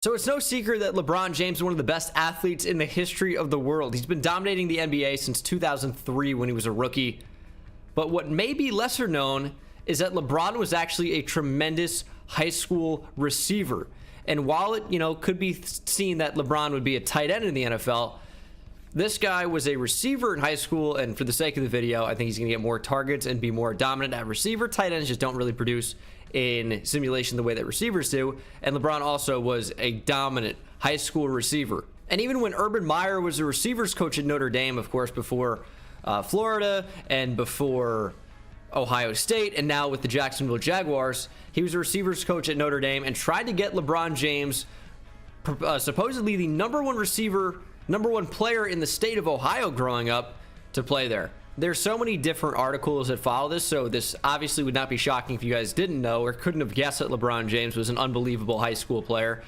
So it's no secret that LeBron James is one of the best athletes in the history of the world. He's been dominating the NBA since 2003 when he was a rookie. But what may be lesser known is that LeBron was actually a tremendous high school receiver. And while it, could be seen that LeBron would be a tight end in the NFL, this guy was a receiver in high school, and for the sake of the video, I think he's going to get more targets and be more dominant at receiver. Tight ends just don't really produce in simulation the way that receivers do, and LeBron also was a dominant high school receiver. And even when Urban Meyer was a receivers coach at Notre Dame, of course, before Florida and before Ohio State, and now with the Jacksonville Jaguars, he was a receivers coach at Notre Dame and tried to get LeBron James, supposedly the number one player in the state of Ohio growing up, to play there. There's so many different articles that follow this, so this obviously would not be shocking if you guys didn't know or couldn't have guessed that LeBron James was an unbelievable high school player.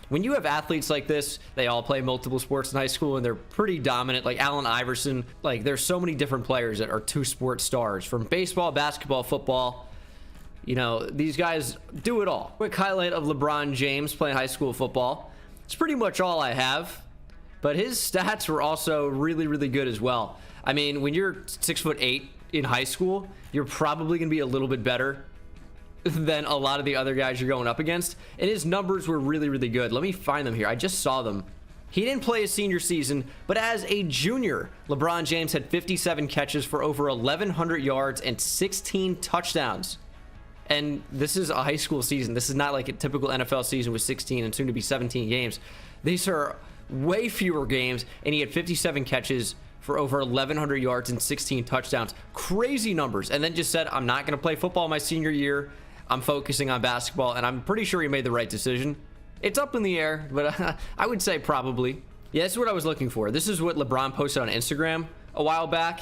When you have athletes like this, they all play multiple sports in high school and they're pretty dominant, like Allen Iverson. Like, there's so many different players that are two-sport stars, from baseball, basketball, football. These guys do it all. Quick highlight of LeBron James playing high school football. It's pretty much all I have, but his stats were also really, really good as well. I mean, when you're 6'8" in high school, you're probably going to be a little bit better than a lot of the other guys you're going up against. And his numbers were really, really good. Let me find them here. I just saw them. He didn't play his senior season, but as a junior, LeBron James had 57 catches for over 1,100 yards and 16 touchdowns. And this is a high school season. This is not like a typical NFL season with 16 and soon to be 17 games. These are way fewer games, and he had 57 catches for over 1,100 yards and 16 touchdowns. Crazy numbers. And then just said, I'm not going to play football my senior year. I'm focusing on basketball, and I'm pretty sure he made the right decision. It's up in the air, but I would say probably. Yeah, this is what I was looking for. This is what LeBron posted on Instagram a while back,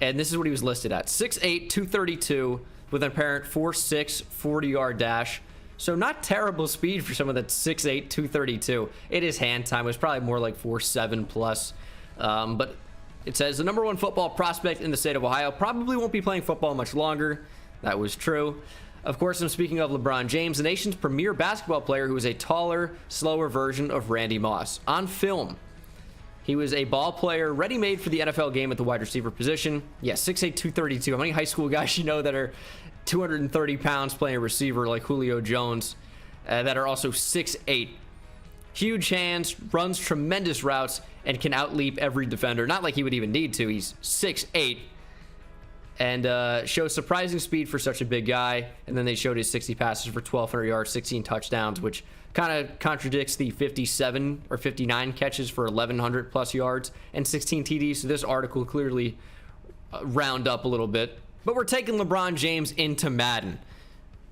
and this is what he was listed at. 6'8", 232, with an apparent 4'6", 40-yard dash. So not terrible speed for someone that's 6'8", 232. It is hand time. It was probably more like 4'7" plus. But it says the number one football prospect in the state of Ohio probably won't be playing football much longer. That was true. Of course, I'm speaking of LeBron James, the nation's premier basketball player who is a taller, slower version of Randy Moss. On film, he was a ball player ready-made for the NFL game at the wide receiver position. Yeah, 6'8", 232. How many high school guys you know that are 230 pounds playing a receiver like Julio Jones that are also 6'8"? Huge hands, runs tremendous routes, and can outleap every defender. Not like he would even need to. He's 6'8", and shows surprising speed for such a big guy. And then they showed his 60 passes for 1,200 yards, 16 touchdowns, which kind of contradicts the 57 or 59 catches for 1,100 plus yards and 16 TDs. So this article clearly round up a little bit. But we're taking LeBron James into Madden.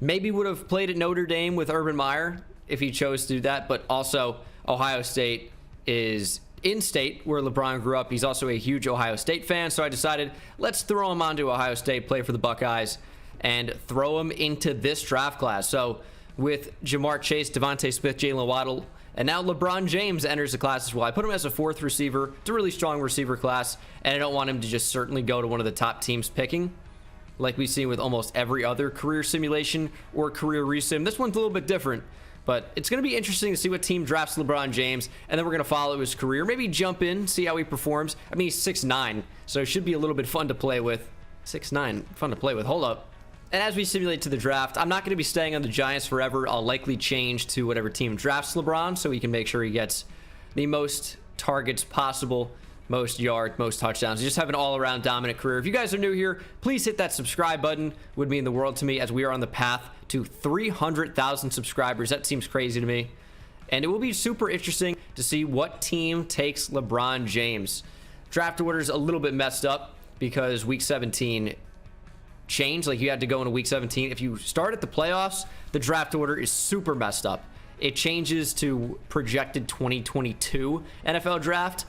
Maybe would have played at Notre Dame with Urban Meyer if he chose to do that, but also Ohio State is in-state where LeBron grew up. He's also a huge Ohio State fan, so I decided let's throw him onto Ohio State, play for the Buckeyes, and throw him into this draft class. So with Jamar Chase, Devontae Smith, Jalen Waddle, and now LeBron James enters the class as well. I put him as a fourth receiver. It's a really strong receiver class, and I don't want him to just certainly go to one of the top teams picking, like we've seen with almost every other career simulation or career resim. This one's a little bit different, but it's going to be interesting to see what team drafts LeBron James, and then we're going to follow his career. Maybe jump in, see how he performs. I mean, he's 6'9", so it should be a little bit fun to play with. 6'9", fun to play with. Hold up. And as we simulate to the draft, I'm not going to be staying on the Giants forever. I'll likely change to whatever team drafts LeBron so he can make sure he gets the most targets possible, most yards, most touchdowns. Just have an all-around dominant career. If you guys are new here, please hit that subscribe button. Would mean the world to me, as we are on the path to 300,000 subscribers. That seems crazy to me. And it will be super interesting to see what team takes LeBron James. Draft order is a little bit messed up because week 17 changed. Like, you had to go into week 17. If you start at the playoffs, the draft order is super messed up. It changes to projected 2022 NFL draft.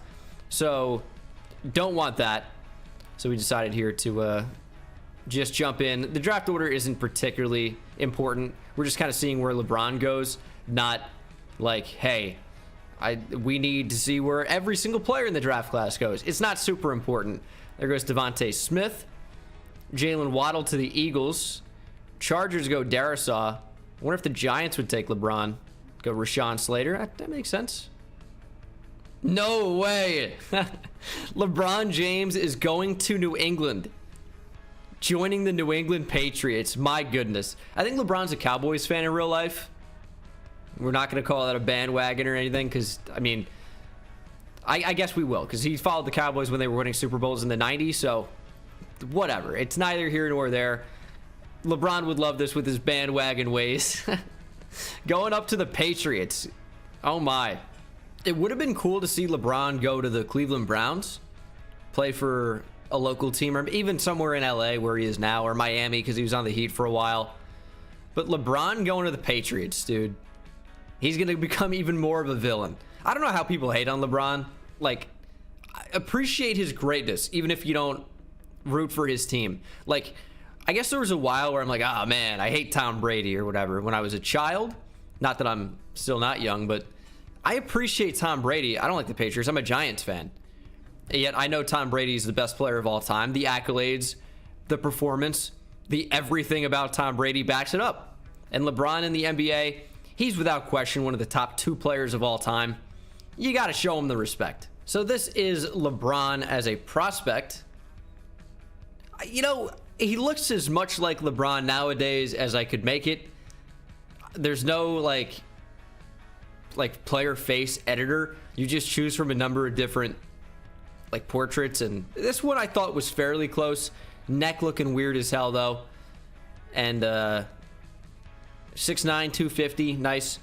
So don't want that. So we decided here to just jump in. The draft order isn't particularly important. We're just kind of seeing where LeBron goes, not like, hey, we need to see where every single player in the draft class goes. It's not super important. There goes Devontae Smith. Jalen Waddle to the Eagles. Chargers go Darisaw. I wonder if the Giants would take LeBron. Go Rashawn Slater. That makes sense. No way. LeBron James is going to New England. Joining the New England Patriots. My goodness. I think LeBron's a Cowboys fan in real life. We're not going to call that a bandwagon or anything because, I mean, I guess we will because he followed the Cowboys when they were winning Super Bowls in the 90s, so whatever. It's neither here nor there. LeBron would love this with his bandwagon ways. Going up to the Patriots. Oh, my. It would have been cool to see LeBron go to the Cleveland Browns, play for a local team, or even somewhere in LA where he is now, or Miami because he was on the Heat for a while. But LeBron going to the Patriots, dude. He's going to become even more of a villain. I don't know how people hate on LeBron. Like, I appreciate his greatness, even if you don't root for his team. Like, I guess there was a while where I'm like, oh, man, I hate Tom Brady or whatever. When I was a child, not that I'm still not young, but I appreciate Tom Brady. I don't like the Patriots. I'm a Giants fan. Yet I know Tom Brady's the best player of all time. The accolades, the performance, the everything about Tom Brady backs it up. And LeBron in the NBA, he's without question one of the top 2 players of all time. You got to show him the respect. So this is LeBron as a prospect. You know, he looks as much like LeBron nowadays as I could make it. There's no like player face editor. You just choose from a number of different like portraits, and this one I thought was fairly close. Neck looking weird as hell though. And 6'9", 250, nice.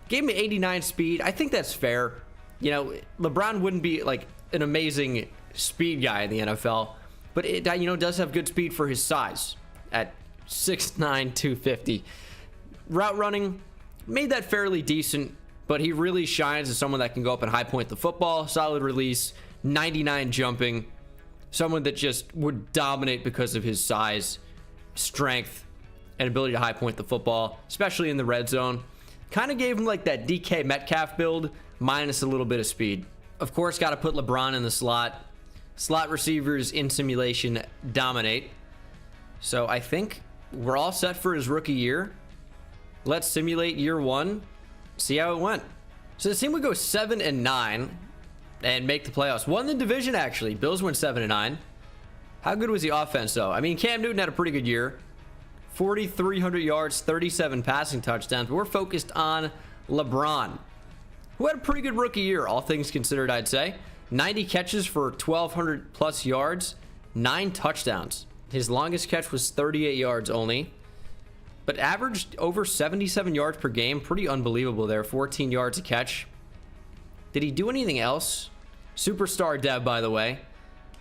Gave me 89 speed. I think that's fair. You know, LeBron wouldn't be like an amazing speed guy in the NFL, but it, you know, does have good speed for his size at 6'9", 250. Route running, made that fairly decent, but he really shines as someone that can go up and high point the football. Solid release, 99 jumping. Someone that just would dominate because of his size, strength, and ability to high point the football, especially in the red zone. Kind of gave him like that DK Metcalf build, minus a little bit of speed. Of course, got to put LeBron in the slot. Slot receivers in simulation dominate. So I think we're all set for his rookie year. Let's simulate year 1, see how it went. So the team would go 7-9 and make the playoffs. Won the division, actually. Bills went 7-9. How good was the offense, though? I mean, Cam Newton had a pretty good year. 4,300 yards, 37 passing touchdowns. But we're focused on LeBron, who had a pretty good rookie year, all things considered, I'd say. 90 catches for 1,200 plus yards, 9 touchdowns. His longest catch was 38 yards only, but averaged over 77 yards per game. Pretty unbelievable there. 14 yards a catch. Did he do anything else? Superstar dev, by the way,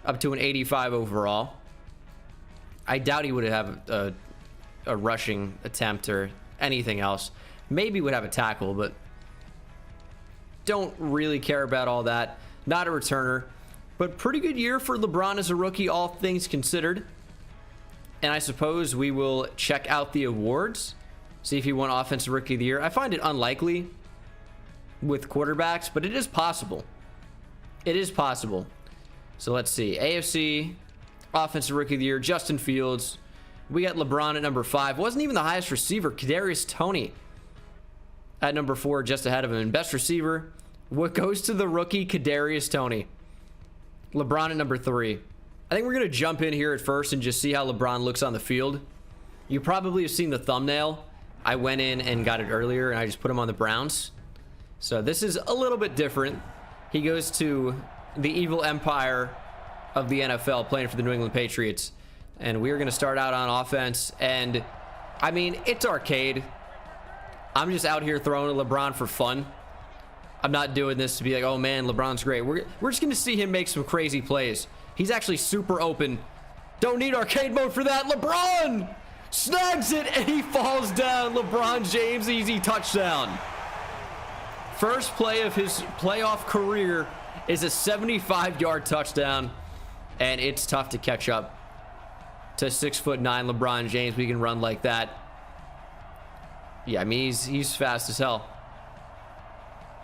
up to an 85 overall. I doubt he would have a rushing attempt or anything else. Maybe would have a tackle, but don't really care about all that. Not a returner, but pretty good year for LeBron as a rookie, all things considered. And I suppose we will check out the awards, see if he won Offensive Rookie of the Year. I find it unlikely with quarterbacks, but it is possible. It is possible. So let's see. AFC Offensive Rookie of the Year, Justin Fields. We got LeBron at number 5. Wasn't even the highest receiver. Kadarius Toney at number 4, just ahead of him. And best receiver, what goes to the rookie, Kadarius Toney. LeBron at number 3. I think we're going to jump in here at first and just see how LeBron looks on the field. You probably have seen the thumbnail. I went in and got it earlier, and I just put him on the Browns. So this is a little bit different. He goes to the evil empire of the NFL, playing for the New England Patriots. And we're going to start out on offense. And, I mean, it's arcade. I'm just out here throwing at LeBron for fun. I'm not doing this to be like, oh, man, LeBron's great. We're just going to see him make some crazy plays. He's actually super open. Don't need arcade mode for that. LeBron snags it, and he falls down. LeBron James, easy touchdown. First play of his playoff career is a 75-yard touchdown, and it's tough to catch up to 6'9" LeBron James. We can run like that. Yeah, I mean, he's fast as hell.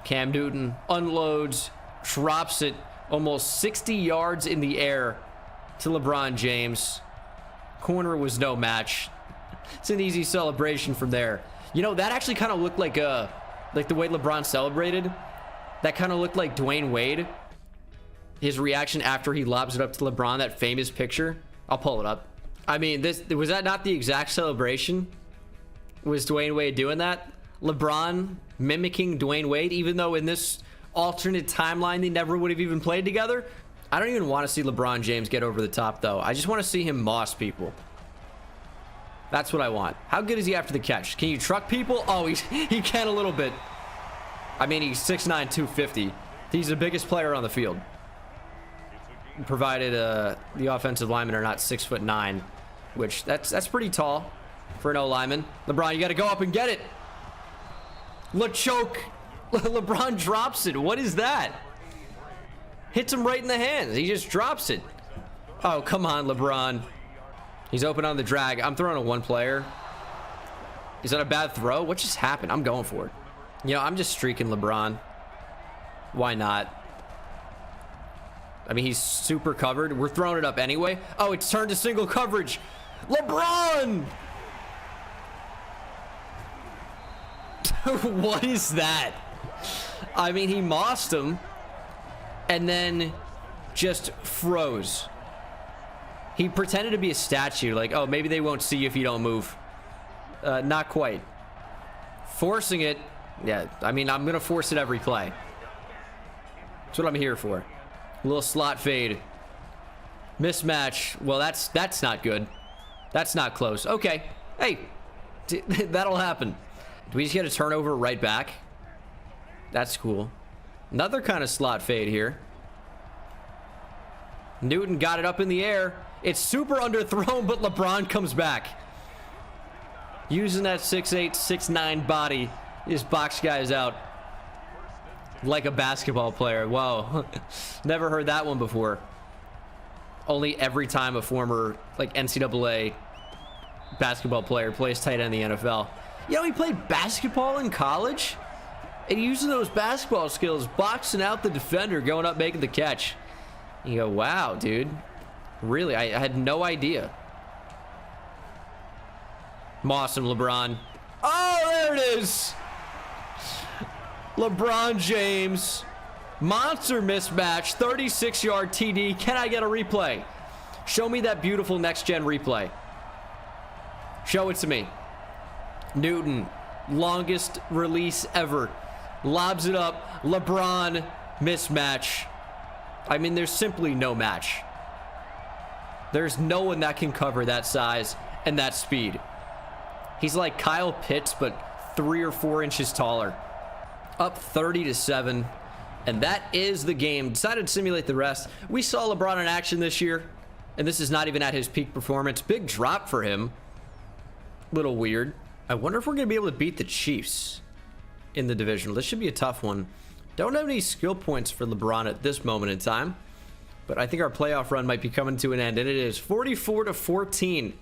Cam Newton unloads, drops it almost 60 yards in the air to LeBron James. Corner was no match. It's an easy celebration from there. You know, that actually kind of looked like a Like the way LeBron celebrated, that kind of looked like Dwayne Wade. His reaction after he lobs it up to LeBron, that famous picture. I'll pull it up. I mean, was that not the exact celebration? Was Dwayne Wade doing that? LeBron mimicking Dwayne Wade, even though in this alternate timeline they never would have even played together? I don't even want to see LeBron James get over the top, though. I just want to see him moss people. That's what I want. How good is he after the catch? Can you truck people? Oh, he can a little bit. I mean, he's 6'9", 250. He's the biggest player on the field. Provided the offensive linemen are not 6'9", which that's pretty tall for an O-lineman. LeBron, you got to go up and get it. LeChoke. LeBron drops it. What is that? Hits him right in the hands. He just drops it. Oh, come on, LeBron. He's open on the drag. I'm throwing a one player. Is that a bad throw? What just happened? I'm going for it. You know, I'm just streaking LeBron. Why not? I mean, he's super covered. We're throwing it up anyway. Oh, it's turned to single coverage. LeBron! What is that? I mean, he mossed him and then just froze. He pretended to be a statue. Like, oh, maybe they won't see you if you don't move. Not quite. Forcing it. Yeah, I mean, I'm going to force it every play. That's what I'm here for. A little slot fade. Mismatch. Well, that's not good. That's not close. Okay. Hey, that'll happen. Do we just get a turnover right back? That's cool. Another kind of slot fade here. Newton got it up in the air. It's super underthrown, but LeBron comes back. Using that 6'8", 6'9" body, his box guys out like a basketball player. Whoa. Never heard that one before. Only every time a former like NCAA basketball player plays tight end in the NFL. You know, he played basketball in college and using those basketball skills, boxing out the defender, going up, making the catch. You go, wow, dude. Really, I had no idea. Moss and LeBron. Oh, there it is. LeBron James. Monster mismatch. 36-yard TD. Can I get a replay? Show me that beautiful next-gen replay. Show it to me. Newton. Longest release ever. Lobs it up. LeBron. Mismatch. I mean, there's simply no match. There's no one that can cover that size and that speed. He's like Kyle Pitts, but 3 or 4 inches taller. Up 30-7. And that is the game. Decided to simulate the rest. We saw LeBron in action this year, and this is not even at his peak performance. Big drop for him. Little weird. I wonder if we're going to be able to beat the Chiefs in the divisional. This should be a tough one. Don't have any skill points for LeBron at this moment in time, but I think our playoff run might be coming to an end, and it is 44-14.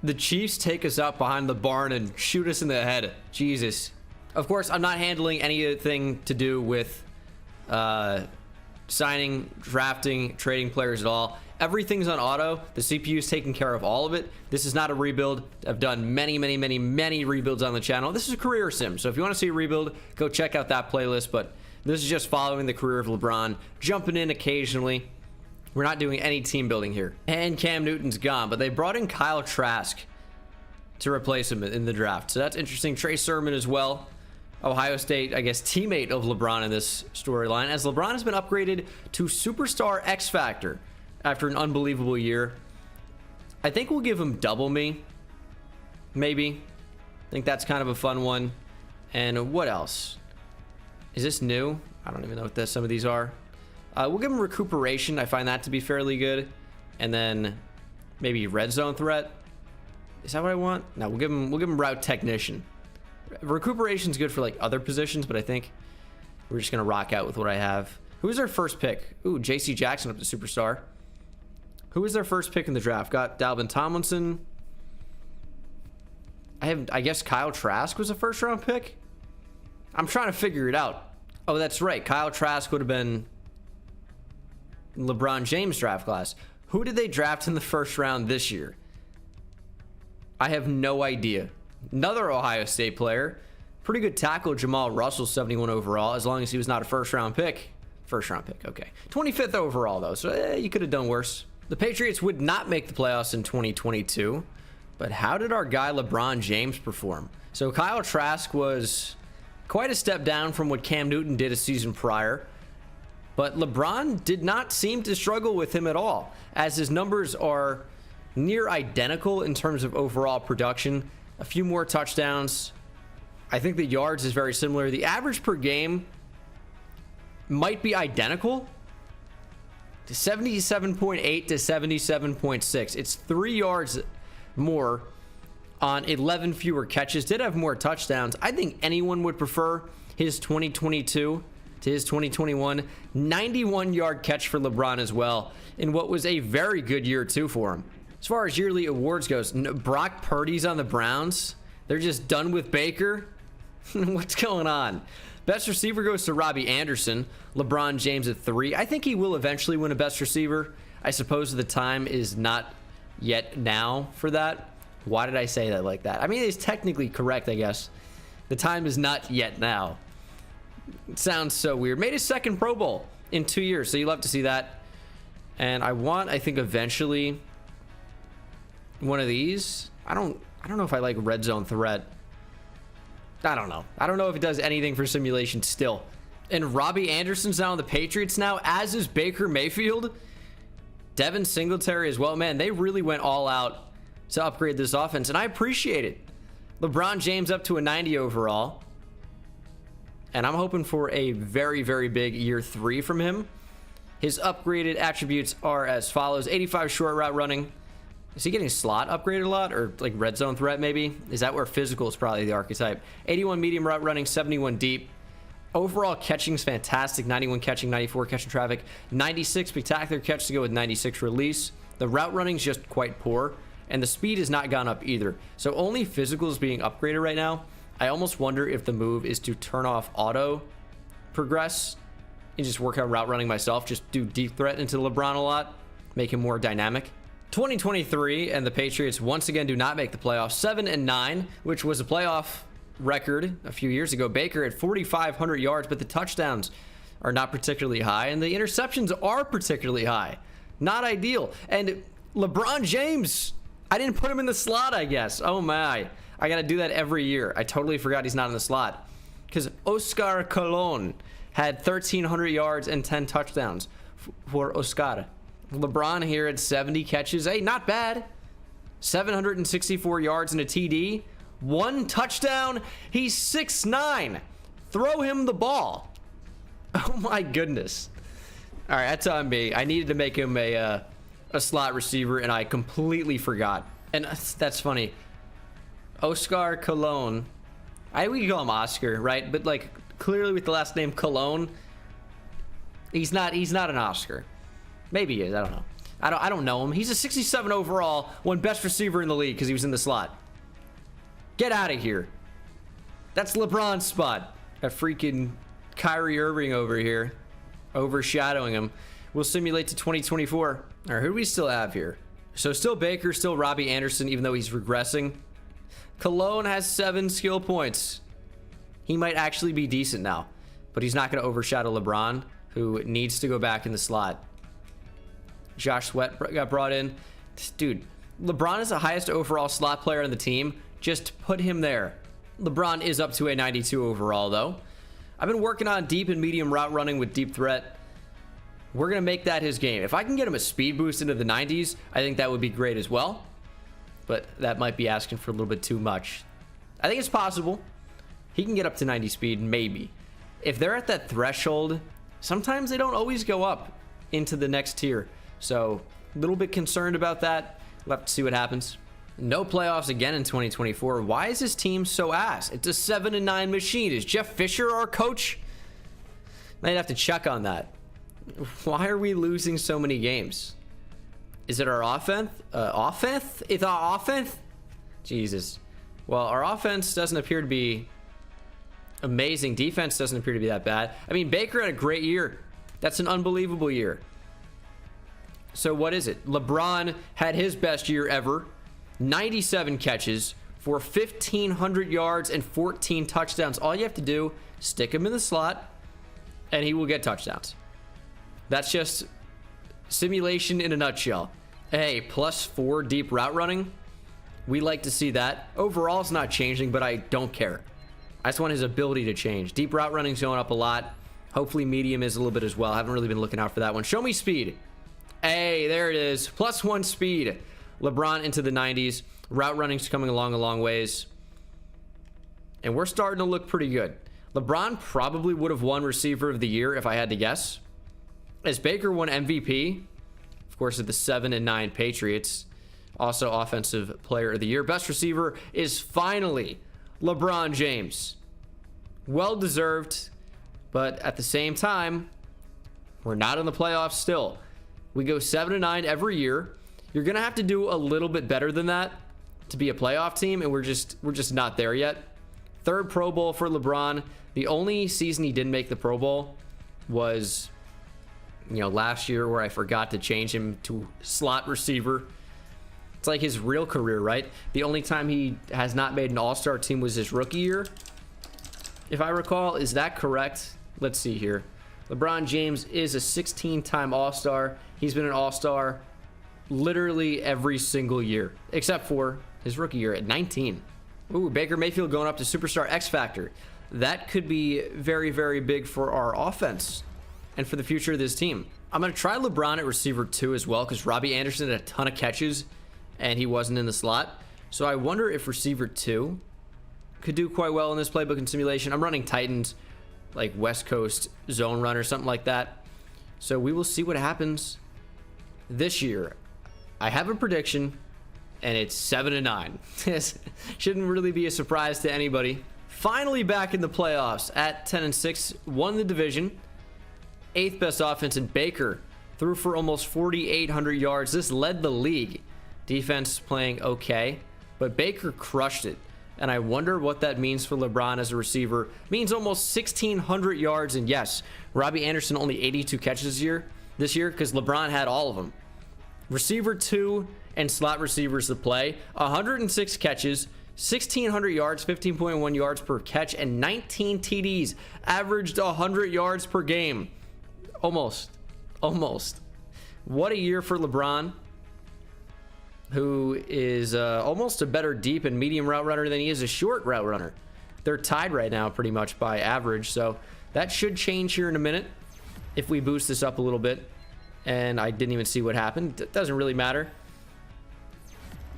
The Chiefs take us out behind the barn and shoot us in the head. Jesus. Of course, I'm not handling anything to do with signing, drafting, trading players at all. Everything's on auto. The CPU is taking care of all of it. This is not a rebuild. I've done many rebuilds on the channel. This is a career sim, so if you want to see a rebuild, go check out that playlist, but this is just following the career of LeBron, jumping in occasionally. We're not doing any team building here. And Cam Newton's gone, but they brought in Kyle Trask to replace him in the draft, so that's interesting. Trey Sermon as well. Ohio State, I guess, teammate of LeBron in this storyline, as LeBron has been upgraded to Superstar X Factor after an unbelievable year. I think we'll give him double me. Maybe. I think that's kind of a fun one. And what else? Is this new? I don't even know what some of these are. We'll give him recuperation. I find that to be fairly good. And then maybe red zone threat. Is that what I want? No, we'll give him route technician. Recuperation's good for like other positions, but I think we're just gonna rock out with what I have. Who was our first pick? Ooh, JC Jackson up to superstar. Who was their first pick in the draft? Got Dalvin Tomlinson. I guess Kyle Trask was a first round pick. I'm trying to figure it out. Oh, that's right. Kyle Trask would have been LeBron James draft class. Who did they draft in the first round this year? I have no idea. Another Ohio State player. Pretty good tackle, Jamal Russell, 71 overall, as long as he was not a first-round pick. First-round pick, okay. 25th overall, though, so you could have done worse. The Patriots would not make the playoffs in 2022, but how did our guy LeBron James perform? So Kyle Trask was quite a step down from what Cam Newton did a season prior, but LeBron did not seem to struggle with him at all, as his numbers are near identical in terms of overall production. A few more touchdowns. I think the yards is very similar. The average per game might be identical to 77.8 to 77.6. It's 3 yards more on 11 fewer catches. Did have more touchdowns. I think anyone would prefer his 2022 to his 2021. 91-yard catch for LeBron as well in what was a very good year too for him. As far as yearly awards goes, Brock Purdy's on the Browns. They're just done with Baker. What's going on? Best receiver goes to Robbie Anderson. LeBron James at 3. I think he will eventually win a best receiver. I suppose the time is not yet now for that. Why did I say that like that? I mean, it's technically correct, I guess. The time is not yet now. It sounds so weird. Made his second Pro Bowl in 2 years, so you love to see that. And I think eventually one of these. I don't know if I like red zone threat. I don't know. I don't know if it does anything for simulation still. And Robbie Anderson's now on the Patriots now, as is Baker Mayfield. Devin Singletary as well. Man, they really went all out to upgrade this offense, and I appreciate it. LeBron James up to a 90 overall. And I'm hoping for a very, very big year 3 from him. His upgraded attributes are as follows. 85 short route running. Is he getting slot upgraded a lot, or like red zone threat maybe? Is that where physical is probably the archetype? 81 medium route running, 71 deep. Overall catching is fantastic. 91 catching, 94 catching traffic, 96 spectacular catch to go with 96 release. The route running is just quite poor, and the speed has not gone up either. So only physical is being upgraded right now. I almost wonder if the move is to turn off auto progress and just work on route running myself. Just do deep threat into LeBron a lot, make him more dynamic. 2023, and the Patriots once again do not make the playoffs. 7-9, which was a playoff record a few years ago. Baker at 4,500 yards, but the touchdowns are not particularly high, and the interceptions are particularly high. Not ideal. And LeBron James, I didn't put him in the slot, I guess. Oh my. I got to do that every year. I totally forgot he's not in the slot. Because Oscar Colon had 1,300 yards and 10 touchdowns for Oscar. LeBron here at 70 catches. Hey, not bad. 764 yards and a TD. 1 touchdown. He's 6'9". Throw him the ball. Oh my goodness. All right, that's on me. I needed to make him a slot receiver, and I completely forgot. And that's funny. Oscar Colon. We could call him Oscar, right? But like clearly with the last name Colon, he's not an Oscar. Maybe he is. I don't know. I don't know him. He's a 67 overall, one best receiver in the league because he was in the slot. Get out of here. That's LeBron's spot. Got freaking Kyrie Irving over here, overshadowing him. We'll simulate to 2024. All right, who do we still have here? So still Baker, still Robbie Anderson, even though he's regressing. Cologne has 7 skill points. He might actually be decent now, but he's not going to overshadow LeBron, who needs to go back in the slot. Josh Sweat got brought in. Dude, LeBron is the highest overall slot player on the team. Just put him there. LeBron is up to a 92 overall, though. I've been working on deep and medium route running with deep threat. We're going to make that his game. If I can get him a speed boost into the 90s, I think that would be great as well. But that might be asking for a little bit too much. I think it's possible. He can get up to 90 speed, maybe. If they're at that threshold, sometimes they don't always go up into the next tier. So, a little bit concerned about that. We'll have to see what happens. No playoffs again in 2024. Why is this team so ass? It's a 7-9 machine. Is Jeff Fisher our coach? Might have to check on that. Why are we losing so many games? Is it our offense? Offense? It's our offense? Jesus. Well, our offense doesn't appear to be amazing. Defense doesn't appear to be that bad. I mean, Baker had a great year. That's an unbelievable year. So what is it? LeBron had his best year ever. 97 catches for 1,500 yards and 14 touchdowns. All you have to do, stick him in the slot, and he will get touchdowns. That's just simulation in a nutshell. Hey, +4 deep route running. We like to see that. Overall, it's not changing, but I don't care. I just want his ability to change. Deep route running is going up a lot. Hopefully medium is a little bit as well. I haven't really been looking out for that one. Show me speed. Hey, there it is. +1 speed. LeBron into the 90s. Route running's coming along a long ways. And we're starting to look pretty good. LeBron probably would have won receiver of the year if I had to guess. As Baker won MVP, of course, at the 7 and 9 Patriots. Also offensive player of the year. Best receiver is finally LeBron James. Well deserved, but at the same time, we're not in the playoffs still. We go 7 and 9 every year. You're gonna have to do a little bit better than that to be a playoff team, and we're just not there yet. Third Pro Bowl for LeBron. The only season he didn't make the Pro Bowl was, last year, where I forgot to change him to slot receiver. It's like his real career, right? The only time he has not made an all-star team was his rookie year, if I recall. Is that correct? Let's see here. LeBron James is a 16-time all-star. He's been an all-star literally every single year, except for his rookie year at 19. Ooh, Baker Mayfield going up to Superstar X Factor. That could be very, very big for our offense and for the future of this team. I'm going to try LeBron at receiver 2 as well, because Robbie Anderson had a ton of catches and he wasn't in the slot. So I wonder if receiver 2 could do quite well in this playbook and simulation. I'm running Titans, like West Coast zone run or something like that. So we will see what happens this year. I have a prediction, and it's 7 and 9. Shouldn't really be a surprise to anybody. Finally back in the playoffs at 10 and 6, won the division. 8th best offense, and Baker threw for almost 4,800 yards. This led the league. Defense playing okay, but Baker crushed it. And I wonder what that means for LeBron as a receiver. Means almost 1,600 yards, and yes, Robbie Anderson only 82 catches this year because LeBron had all of them. Receiver 2 and slot receivers to play. 106 catches, 1,600 yards, 15.1 yards per catch, and 19 TDs. Averaged 100 yards per game. Almost. What a year for LeBron, who is almost a better deep and medium route runner than he is a short route runner. They're tied right now pretty much by average, so that should change here in a minute if we boost this up a little bit. And I didn't even see what happened. It doesn't really matter.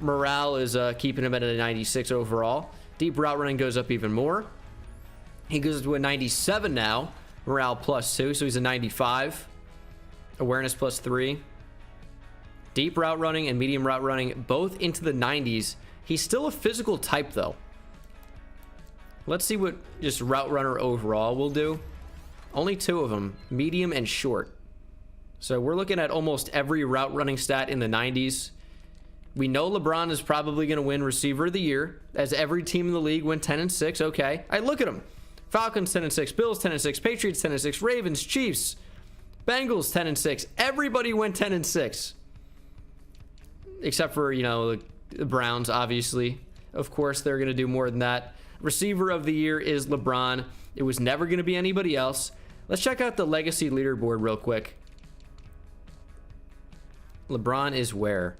Morale is keeping him at a 96 overall. Deep route running goes up even more. He goes to a 97 now. Morale +2, so he's a 95. Awareness +3. Deep route running and medium route running, both into the 90s. He's still a physical type, though. Let's see what just route runner overall will do. Only 2 of them, medium and short. So we're looking at almost every route running stat in the 90s. We know LeBron is probably going to win receiver of the year, as every team in the league went 10 and 6. Okay, look at them. Falcons 10 and 6, Bills 10 and 6, Patriots 10 and 6, Ravens, Chiefs, Bengals 10 and 6. Everybody went 10 and 6. Except for, the Browns, obviously. Of course, they're going to do more than that. Receiver of the year is LeBron. It was never going to be anybody else. Let's check out the legacy leaderboard real quick. LeBron is where?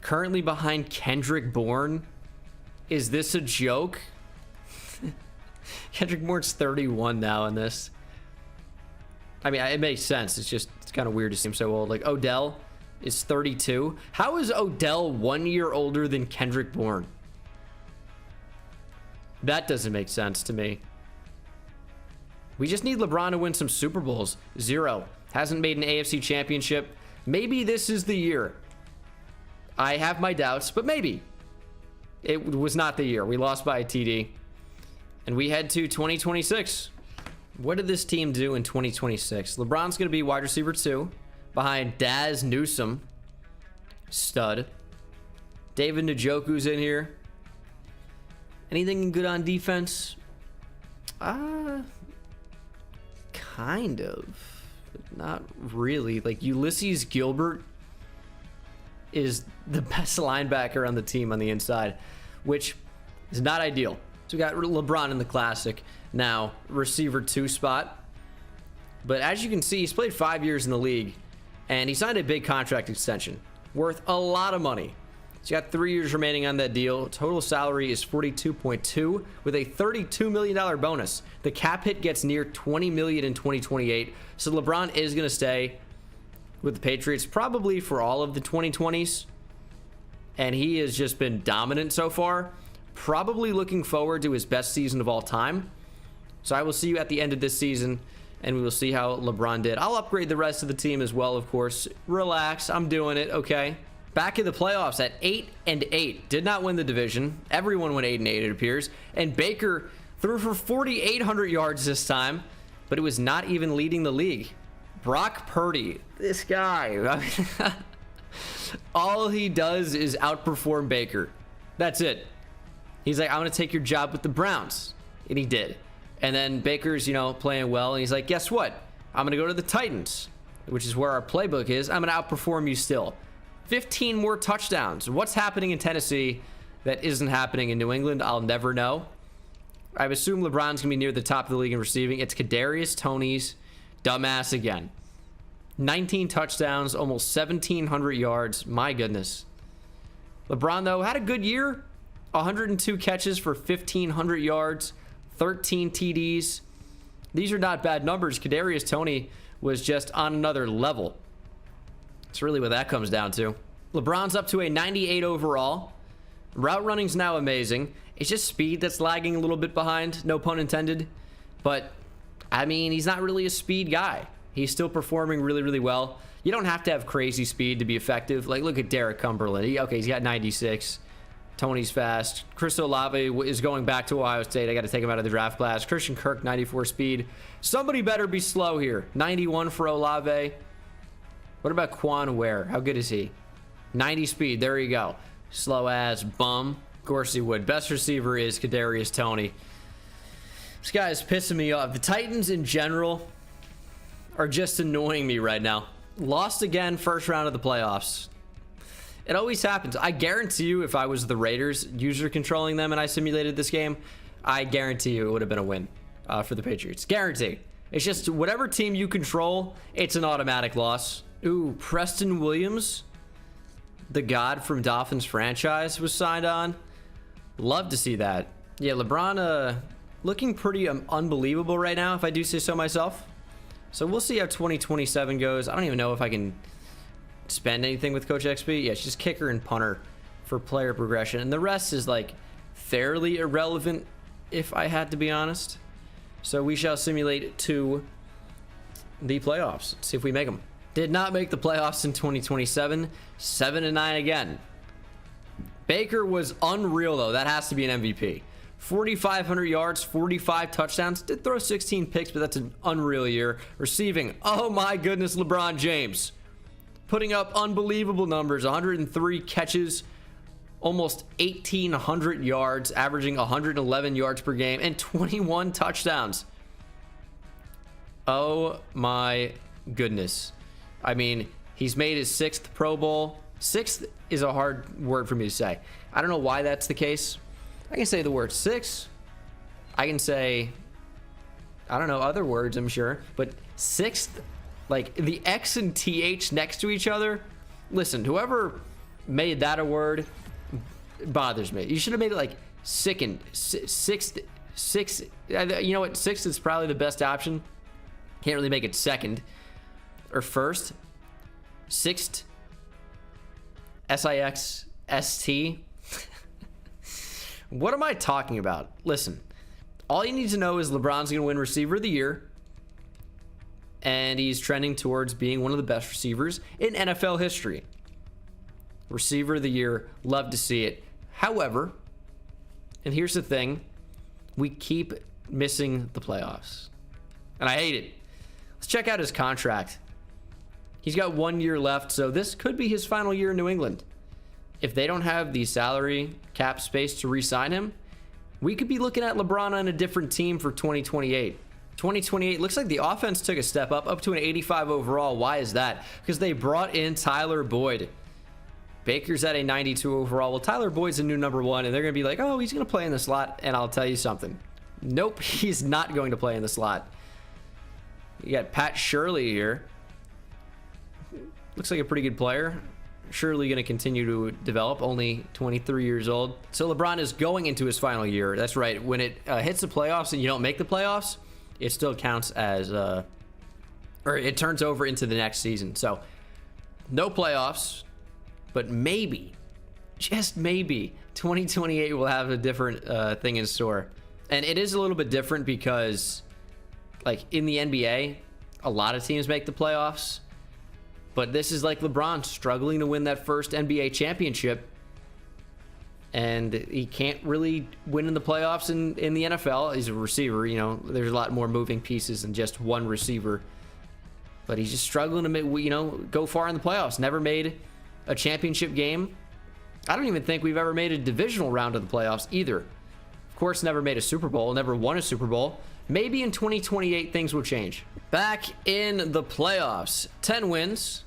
Currently behind Kendrick Bourne. Is this a joke? Kendrick Bourne's 31 now in this. I mean, it makes sense. It's kind of weird to see him so old. Like Odell is 32. How is Odell 1 year older than Kendrick Bourne? That doesn't make sense to me. We just need LeBron to win some Super Bowls. 0. Hasn't made an AFC championship. Maybe this is the year. I have my doubts, but maybe. It was not the year. We lost by a TD. And we head to 2026. What did this team do in 2026? LeBron's going to be wide receiver 2 behind Daz Newsome. Stud. David Njoku's in here. Anything good on defense? Kind of. Not really. Like, Ulysses Gilbert is the best linebacker on the team on the inside. which is not ideal. So we got LeBron in the classic now, receiver 2 spot. But as you can see, he's played 5 years in the league, and he signed a big contract extension worth a lot of money. He's got 3 years remaining on that deal. Total salary is $42.2 with a $32 million bonus. The cap hit gets near $20 million in 2028. So LeBron is going to stay with the Patriots probably for all of the 2020s. And he has just been dominant so far. Probably looking forward to his best season of all time. So I will see you at the end of this season, and we will see how LeBron did. I'll upgrade the rest of the team as well, of course. Relax, I'm doing it, okay? Back in the playoffs at 8-8. Did not win the division. Everyone went 8-8, it appears. And Baker threw for 4,800 yards this time, but it was not even leading the league. Brock Purdy, this guy, all he does is outperform Baker. That's it. He's like, I'm going to take your job with the Browns. And he did. And then Baker's, playing well. And he's like, guess what? I'm going to go to the Titans, which is where our playbook is. I'm going to outperform you still. 15 more touchdowns. What's happening in Tennessee that isn't happening in New England? I'll never know. I assume LeBron's going to be near the top of the league in receiving. It's Kadarius Toney's dumbass again. 19 touchdowns, almost 1,700 yards. My goodness. LeBron, though, had a good year. 102 catches for 1,500 yards. 13 TDs. These are not bad numbers. Kadarius Toney was just on another level. That's really what that comes down to. LeBron's up to a 98 overall. Route running's now amazing. It's just speed that's lagging a little bit behind, no pun intended. But, I mean, he's not really a speed guy. He's still performing really, really well. You don't have to have crazy speed to be effective. Like, look at Derek Cumberland. He's got 96. Tony's fast. Chris Olave is going back to Ohio State. I got to take him out of the draft class. Christian Kirk, 94 speed. Somebody better be slow here. 91 for Olave. What about Quan Ware? How good is he? 90 speed. There you go. Slow ass bum. Of course he would. Best receiver is Kadarius Toney. This guy is pissing me off. The Titans in general are just annoying me right now. Lost again, first round of the playoffs. It always happens. I guarantee you, if I was the Raiders user controlling them and I simulated this game, I guarantee you it would have been a win for the Patriots. Guarantee. It's just whatever team you control, it's an automatic loss. Ooh, Preston Williams, the god from Dolphins franchise, was signed on. Love to see that. Yeah, LeBron looking pretty unbelievable right now, if I do say so myself. So we'll see how 2027 goes. I don't even know if I can spend anything with Coach XP. Yeah, it's just kicker and punter for player progression. And the rest is like fairly irrelevant, if I had to be honest. So we shall simulate to the playoffs. See if we make them. Did not make the playoffs in 2027. 7-9 again. Baker was unreal, though. That has to be an MVP. 4,500 yards, 45 touchdowns. Did throw 16 picks, but that's an unreal year. Receiving, oh my goodness, LeBron James. Putting up unbelievable numbers. 103 catches, almost 1,800 yards, averaging 111 yards per game, and 21 touchdowns. Oh my goodness. I mean, he's made his 6th Pro Bowl. 6th is a hard word for me to say. I don't know why that's the case. I can say the word 6. I can say, I don't know, other words, I'm sure. But 6th, like the X and TH next to each other. Listen, whoever made that a word bothers me. You should have made it like sickened. 6th. You know what? 6th is probably the best option. Can't really make it 2nd. Or 1st, 6th, S-I-X-S-T. What am I talking about? Listen, all you need to know is LeBron's going to win Receiver of the Year, and he's trending towards being one of the best receivers in NFL history. Receiver of the Year, love to see it. However, and here's the thing, we keep missing the playoffs, and I hate it. Let's check out his contract. He's got 1 year left, so this could be his final year in New England. If they don't have the salary cap space to re-sign him, we could be looking at LeBron on a different team for 2028. 2028 looks like the offense took a step up to an 85 overall. Why is that? Because they brought in Tyler Boyd. Baker's at a 92 overall. Well, Tyler Boyd's a new number 1, and they're going to be like, oh, he's going to play in the slot. And I'll tell you something. Nope, he's not going to play in the slot. You got Pat Shirley here. Looks like a pretty good player. Surely going to continue to develop, only 23 years old. So LeBron is going into his final year. That's right. When it hits the playoffs and you don't make the playoffs, it still counts as, or it turns over into the next season. So no playoffs, but maybe, just maybe, 2028 will have a different thing in store. And it is a little bit different because, like, in the NBA, a lot of teams make the playoffs. But this is like LeBron struggling to win that first NBA championship. And he can't really win in the playoffs in the NFL. He's a receiver, you know, there's a lot more moving pieces than just one receiver. But he's just struggling to, you know, go far in the playoffs. Never made a championship game. I don't even think we've ever made a divisional round of the playoffs either. Of course, never made a Super Bowl, never won a Super Bowl. Maybe in 2028 things will change. Back in the playoffs, 10 wins.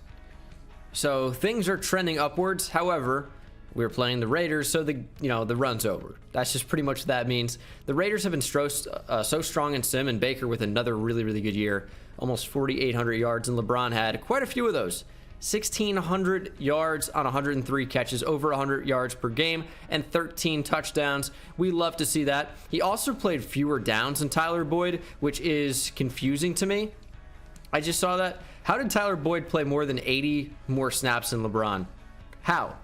So things are trending upwards. However, we're playing the Raiders, so the run's over. That's just pretty much what that means. The Raiders have been so strong in Sim and Baker with another really, really good year. Almost 4,800 yards, and LeBron had quite a few of those. 1,600 yards on 103 catches, over 100 yards per game, and 13 touchdowns. We love to see that. He also played fewer downs than Tyler Boyd, which is confusing to me. I just saw that. How did Tyler Boyd play more than 80 more snaps than LeBron? How?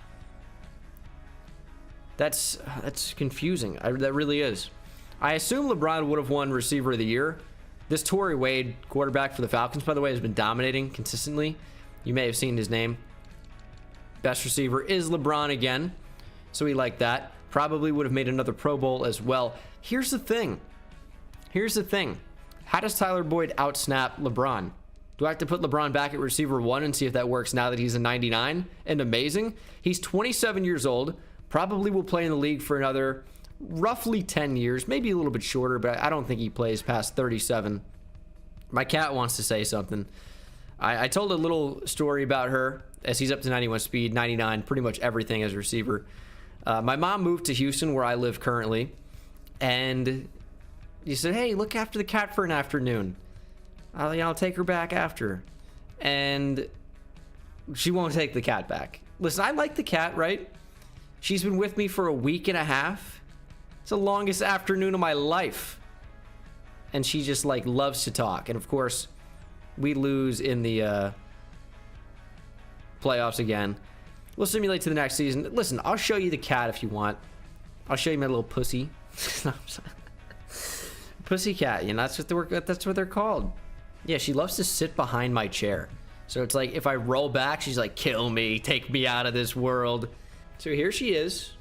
That's confusing. That really is. I assume LeBron would have won Receiver of the Year. This Torrey Wade, quarterback for the Falcons, by the way, has been dominating consistently. You may have seen his name. Best receiver is LeBron again. So we like that. Probably would have made another Pro Bowl as well. Here's the thing. How does Tyler Boyd outsnap LeBron? Do I have to put LeBron back at receiver 1 and see if that works now that he's a 99 and amazing? He's 27 years old. Probably will play in the league for another roughly 10 years. Maybe a little bit shorter, but I don't think he plays past 37. My cat wants to say something. I told a little story about her as he's up to 91 speed, 99, pretty much everything as a receiver. My mom moved to Houston, where I live currently, and he said, hey, look after the cat for an afternoon. I'll take her back after. And she won't take the cat back. Listen, I like the cat, right? She's been with me for a week and a half. It's the longest afternoon of my life. And she just, like, loves to talk. And, of course, we lose in the playoffs again. We'll simulate to the next season. Listen, I'll show you the cat if you want. I'll show you my little pussy. Pussy cat, you know, that's what they're called. Yeah, she loves to sit behind my chair. So it's like if I roll back, she's like, kill me, take me out of this world. So here she is.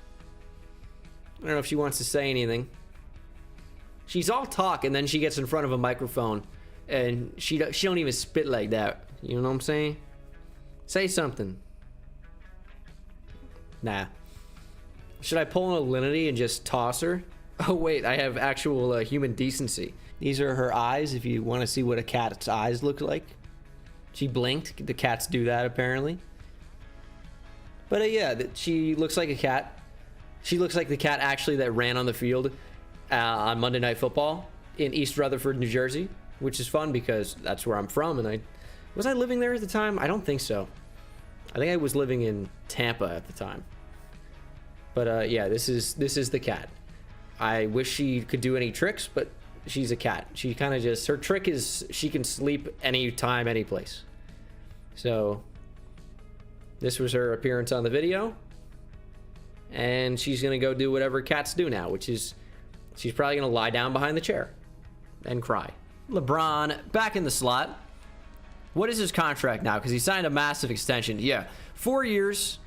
I don't know if she wants to say anything. She's all talk, and then she gets in front of a microphone, and she don't even spit like that. You know what I'm saying? Say something. Nah. Should I pull an Alinity and just toss her? Oh wait, I have actual human decency. These are her eyes, if you want to see what a cat's eyes look like. She blinked. The cats do that, apparently. But yeah, she looks like a cat. She looks like the cat, actually, that ran on the field on Monday Night Football in East Rutherford, New Jersey, which is fun because that's where I'm from. And was I living there at the time? I don't think so. I think I was living in Tampa at the time. But yeah, this is the cat. I wish she could do any tricks, but she's a cat. She kind of just, her trick is she can sleep anytime, any place. So this was her appearance on the video. And she's going to go do whatever cats do now, which is she's probably going to lie down behind the chair and cry. LeBron back in the slot. What is his contract now? Because he signed a massive extension. Yeah, 4 years,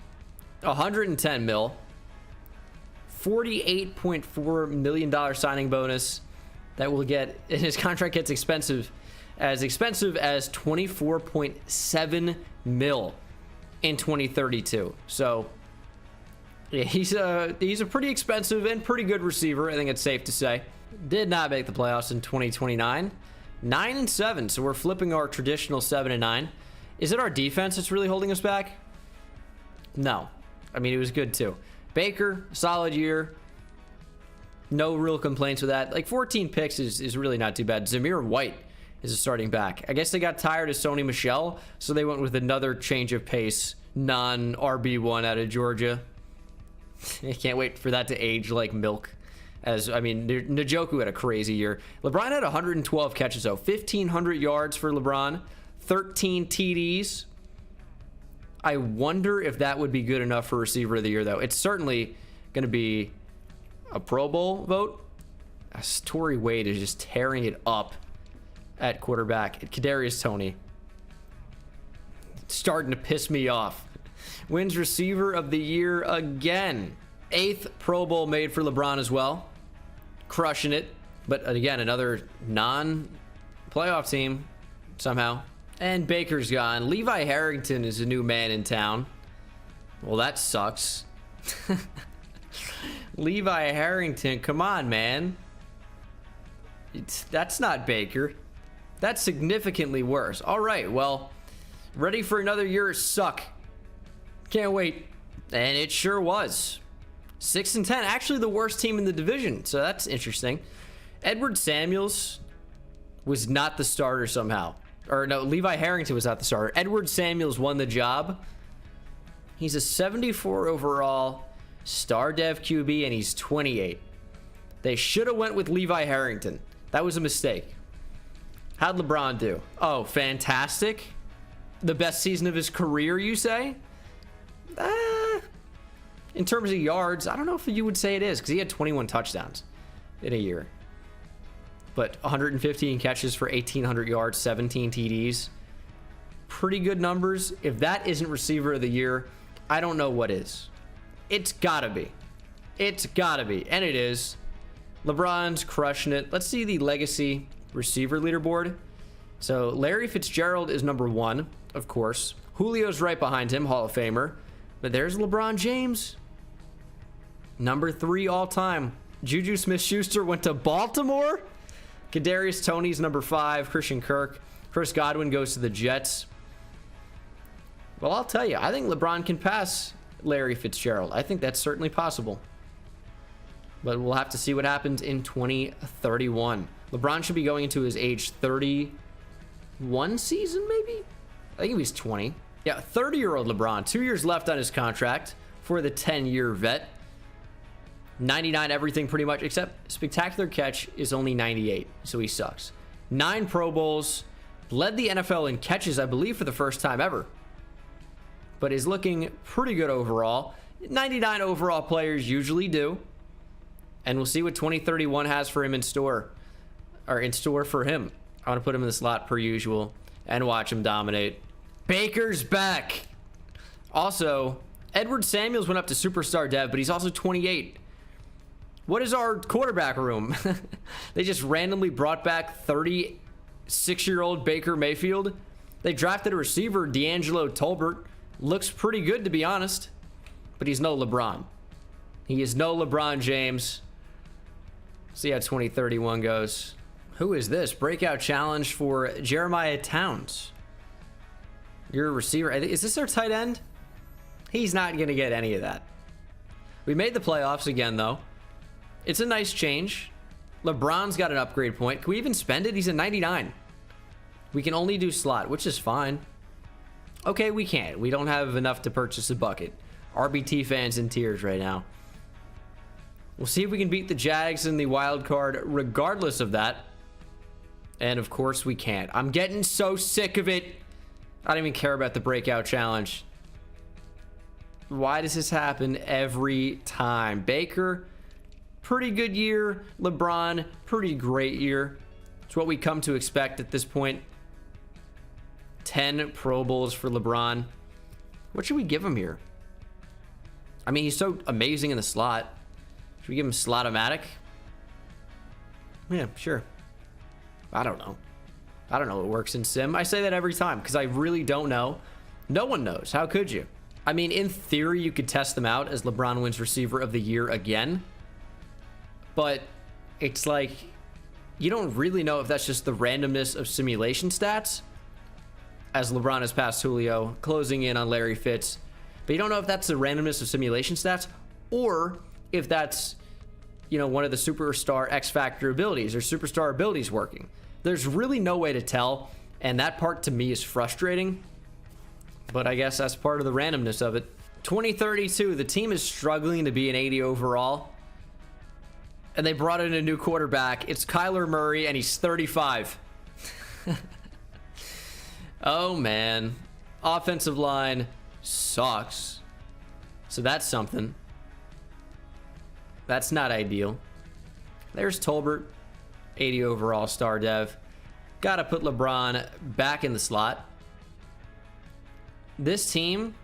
110 mil, $48.4 million signing bonus that will get, and his contract gets expensive as 24.7 mil in 2032. So yeah, he's a pretty expensive and pretty good receiver. I think it's safe to say. Did not make the playoffs in 2029. 9-7, so we're flipping our traditional 7-9. Is it our defense that's really holding us back? No. I mean, it was good too. Baker, solid year. No real complaints with that. Like 14 picks is really not too bad. Zamir White is a starting back. I guess they got tired of Sony Michel, so they went with another change of pace, non-RB1 out of Georgia. I can't wait for that to age like milk. I mean, Njoku had a crazy year. LeBron had 112 catches, though. 1,500 yards for LeBron. 13 TDs. I wonder if that would be good enough for receiver of the year, though. It's certainly going to be a Pro Bowl vote. Torrey Wade is just tearing it up at quarterback. Kadarius Toney. It's starting to piss me off. Wins receiver of the year again. 8th Pro Bowl made for LeBron as well. Crushing it. But again, another non-playoff team somehow. And Baker's gone. Levi Harrington is a new man in town. Well, that sucks. Levi Harrington, come on, man. That's not Baker. That's significantly worse. All right, well, ready for another year of suck. Can't wait. And it sure was. 6-10, actually the worst team in the division, so that's interesting. Edward Samuels was not the starter somehow. Or no, Levi Harrington was not the starter. Edward Samuels won the job. He's a 74 overall star dev QB, and he's 28. They should have went with Levi Harrington. That was a mistake. How'd LeBron do? Oh, fantastic. The best season of his career, you say? In terms of yards, I don't know if you would say it is, because he had 21 touchdowns in a year. But 115 catches for 1,800 yards, 17 TDs. Pretty good numbers. If that isn't receiver of the year, I don't know what is. It's gotta be. It's gotta be. And it is. LeBron's crushing it. Let's see the legacy receiver leaderboard. So Larry Fitzgerald is number 1, of course. Julio's right behind him, Hall of Famer. But there's LeBron James. Number 3 all time. Juju Smith-Schuster went to Baltimore. Kadarius Toney's number 5. Christian Kirk. Chris Godwin goes to the Jets. Well, I'll tell you, I think LeBron can pass Larry Fitzgerald. I think that's certainly possible. But we'll have to see what happens in 2031. LeBron should be going into his age 31 season, maybe? I think he was 20. Yeah, 30-year-old LeBron. 2 years left on his contract for the 10-year vet. 99 everything pretty much, except spectacular catch is only 98, so he sucks. 9 Pro Bowls. Led the NFL in catches, I believe, for the first time ever. But is looking pretty good overall. 99 overall players usually do. And we'll see what 2031 has for him in store. Or in store for him. I want to put him in the slot per usual and watch him dominate. Baker's back. Also, Edward Samuels went up to superstar dev, but he's also 28. What is our quarterback room? They just randomly brought back 36-year-old Baker Mayfield. They drafted a receiver, D'Angelo Tolbert. Looks pretty good, to be honest. But he's no LeBron. He is no LeBron James. See how 2031 goes. Who is this? Breakout challenge for Jeremiah Towns. You're a receiver. Is this our tight end? He's not going to get any of that. We made the playoffs again, though. It's a nice change. LeBron's got an upgrade point. Can we even spend it? He's a 99. We can only do slot, which is fine. Okay, we can't. We don't have enough to purchase a bucket. RBT fans in tears right now. We'll see if we can beat the Jags in the wild card regardless of that. And of course we can't. I'm getting so sick of it. I don't even care about the breakout challenge. Why does this happen every time? Baker, pretty good year. LeBron, pretty great year. It's what we come to expect at this point. 10 Pro Bowls for LeBron. What should we give him here? I mean, he's so amazing in the slot. Should we give him Slot-O-Matic? Yeah, sure. I don't know. I don't know what works in Sim. I say that every time because I really don't know. No one knows. How could you? I mean, in theory, you could test them out as LeBron wins receiver of the year again. But it's like, you don't really know if that's just the randomness of simulation stats. As LeBron has passed Julio, closing in on Larry Fitz. But you don't know if that's the randomness of simulation stats or if that's, one of the superstar X Factor abilities or superstar abilities working. There's really no way to tell, and that part to me is frustrating. But I guess that's part of the randomness of it. 2032, the team is struggling to be an 80 overall. And they brought in a new quarterback. It's Kyler Murray, and he's 35. Oh, man. Offensive line sucks. So that's something. That's not ideal. There's Tolbert, 80 overall star dev. Gotta put LeBron back in the slot. This team,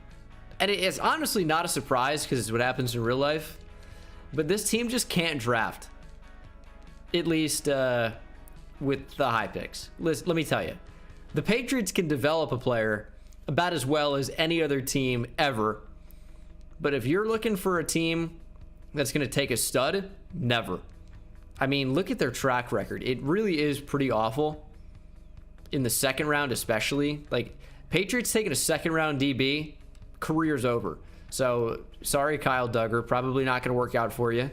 and it's honestly not a surprise because it's what happens in real life, but this team just can't draft. At least with the high picks. Let me tell you, the Patriots can develop a player about as well as any other team ever. But if you're looking for a team that's going to take a stud, never. I mean, look at their track record. It really is pretty awful. In the second round especially. Like, Patriots taking a second round DB, career's over. So, sorry, Kyle Duggar. Probably not going to work out for you.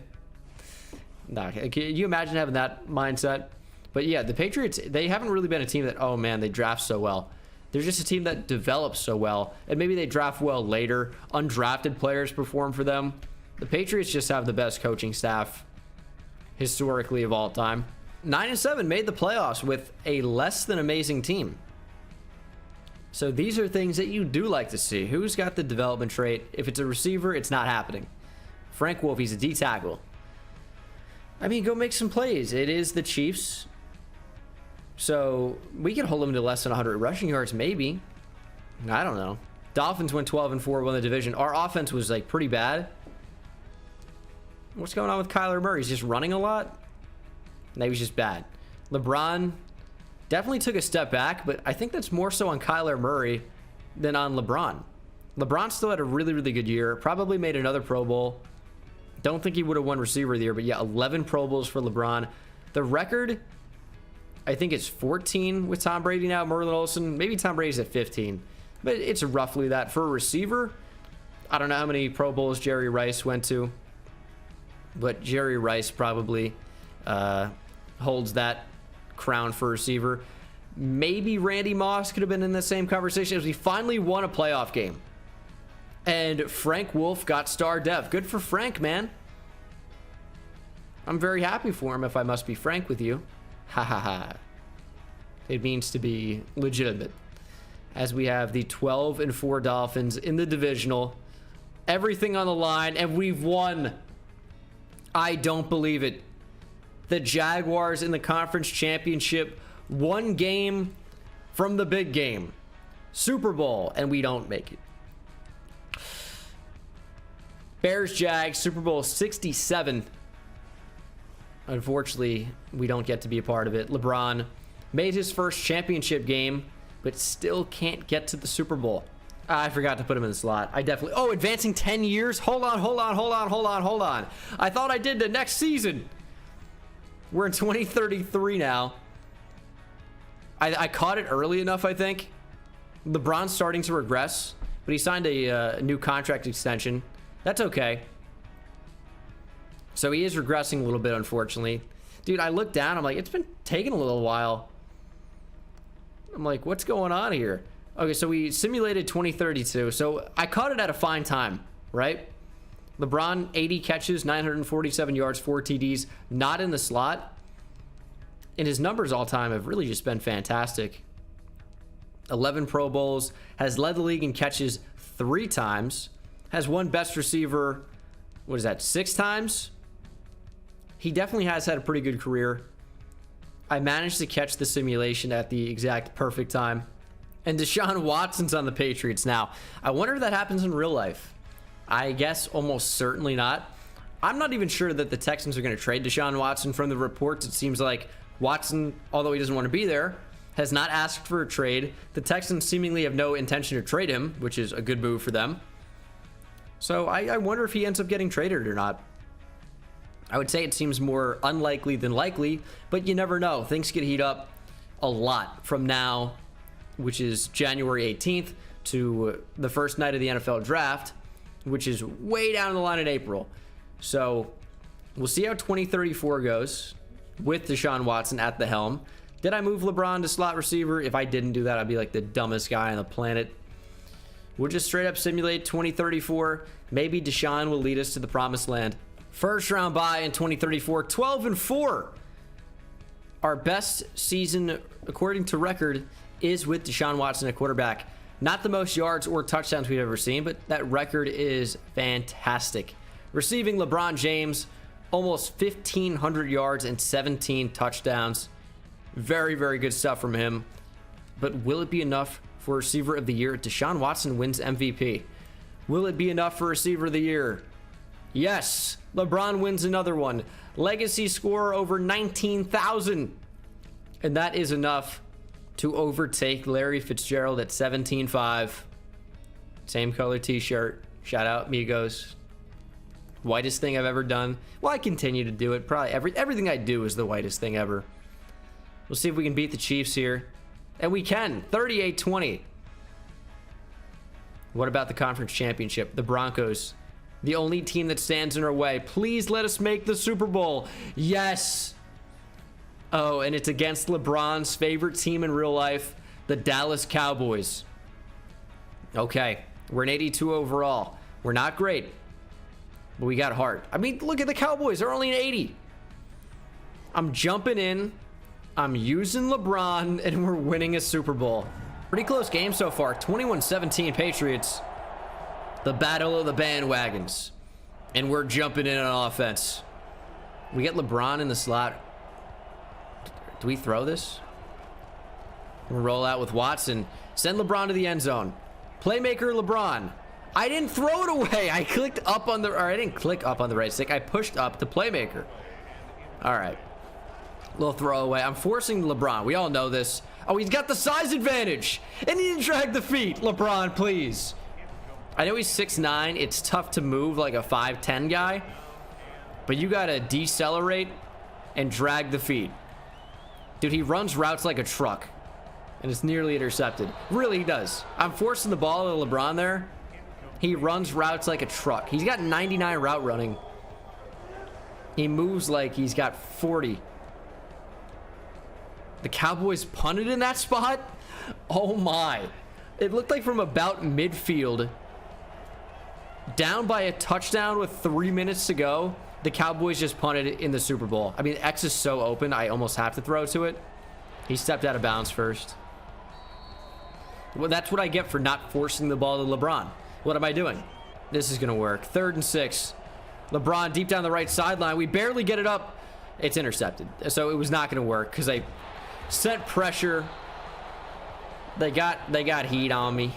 Nah, can you imagine having that mindset? But yeah, the Patriots, they haven't really been a team that, oh man, they draft so well. They're just a team that develops so well. And maybe they draft well later. Undrafted players perform for them. The Patriots just have the best coaching staff historically of all time. 9-7 made the playoffs with a less than amazing team. So these are things that you do like to see. Who's got the development trait? If it's a receiver, it's not happening. Frank Wolf, he's a D tackle. I mean, go make some plays. It is the Chiefs. So we could hold them to less than 100 rushing yards, maybe. I don't know. Dolphins went 12-4, won the division. Our offense was like pretty bad. What's going on with Kyler Murray? He's just running a lot? Maybe he's just bad. LeBron definitely took a step back, but I think that's more so on Kyler Murray than on LeBron. LeBron still had a really, really good year. Probably made another Pro Bowl. Don't think he would have won receiver of the year, but yeah, 11 Pro Bowls for LeBron. The record, I think it's 14 with Tom Brady now. Merlin Olsen, maybe Tom Brady's at 15, but it's roughly that. For a receiver, I don't know how many Pro Bowls Jerry Rice went to, but Jerry Rice probably holds that crown for receiver. Maybe Randy Moss could have been in the same conversation as he finally won a playoff game. And Frank Wolf got star dev. Good for Frank, man. I'm very happy for him, if I must be frank with you. Ha ha ha. It means to be legitimate. As we have the 12-4 Dolphins in the divisional. Everything on the line, and we've won. I don't believe it. The Jaguars in the conference championship. One game from the big game. Super Bowl, and we don't make it. Bears, Jags, Super Bowl 67. Unfortunately, we don't get to be a part of it. LeBron made his first championship game, but still can't get to the Super Bowl. I forgot to put him in the slot. I definitely... Oh, advancing 10 years? Hold on. I thought I did the next season. We're in 2033 now. I caught it early enough, I think. LeBron's starting to regress, but he signed a new contract extension. That's okay. So he is regressing a little bit, unfortunately. Dude, I looked down. I'm like, it's been taking a little while. I'm like, what's going on here? Okay, so we simulated 2032. So I caught it at a fine time, right? LeBron, 80 catches, 947 yards, 4 TDs, not in the slot. And his numbers all time have really just been fantastic. 11 Pro Bowls, has led the league in catches 3 times, has won best receiver, 6 times? He definitely has had a pretty good career. I managed to catch the simulation at the exact perfect time. And Deshaun Watson's on the Patriots now. I wonder if that happens in real life. I guess almost certainly not. I'm not even sure that the Texans are going to trade Deshaun Watson. From the reports, it seems like Watson, although he doesn't want to be there, has not asked for a trade. The Texans seemingly have no intention to trade him, which is a good move for them. So I wonder if he ends up getting traded or not. I would say it seems more unlikely than likely, but you never know. Things could heat up a lot from now, which is January 18th, to the first night of the NFL draft. which is way down the line in April. So we'll see how 2034 goes with Deshaun Watson at the helm. Did I move LeBron to slot receiver? If I didn't do that, I'd be like the dumbest guy on the planet. We'll just straight up simulate 2034. Maybe Deshaun will lead us to the promised land. First round bye in 2034, 12-4. Our best season, according to record, is with Deshaun Watson at quarterback. Not the most yards or touchdowns we've ever seen, but that record is fantastic. Receiving LeBron James, almost 1,500 yards and 17 touchdowns. Very, very good stuff from him. But will it be enough for receiver of the year? Deshaun Watson wins MVP. Will it be enough for receiver of the year? Yes. LeBron wins another one. Legacy score over 19,000. And that is enough to overtake Larry Fitzgerald at 17.5. Same color t-shirt. Shout out Migos. Whitest thing I've ever done. Well, I continue to do it. Probably everything I do is the whitest thing ever. We'll see if we can beat the Chiefs here. And we can. 38-20. What about the conference championship? The Broncos. The only team that stands in our way. Please let us make the Super Bowl. Yes. Oh, and it's against LeBron's favorite team in real life, the Dallas Cowboys. Okay. We're an 82 overall. We're not great, but we got heart. I mean, look at the Cowboys. They're only an 80. I'm jumping in. I'm using LeBron, and we're winning a Super Bowl. Pretty close game so far. 21-17 Patriots. The battle of the bandwagons. And we're jumping in on offense. We get LeBron in the slot. Do we throw this? We'll roll out with Watson. Send LeBron to the end zone. Playmaker LeBron. I didn't throw it away. I clicked up on the... Or I didn't click up on the right stick. I pushed up to playmaker. All right. Little throwaway. I'm forcing LeBron. We all know this. Oh, he's got the size advantage. And he didn't drag the feet. LeBron, please. I know he's 6'9". It's tough to move like a 5'10" guy. But you got to decelerate and drag the feet. Dude, he runs routes like a truck. And it's nearly intercepted. Really, he does. I'm forcing the ball to LeBron there. He runs routes like a truck. He's got 99 route running. He moves like he's got 40. The Cowboys punted in that spot? Oh my. It looked like from about midfield, down by a touchdown with 3 minutes to go, the Cowboys just punted it in the Super Bowl. I mean, X is so open, I almost have to throw to it. He stepped out of bounds first. Well, that's what I get for not forcing the ball to LeBron. What am I doing? This is going to work. 3rd and 6. LeBron deep down the right sideline. We barely get it up. It's intercepted. So it was not going to work because I sent pressure. They got heat on me.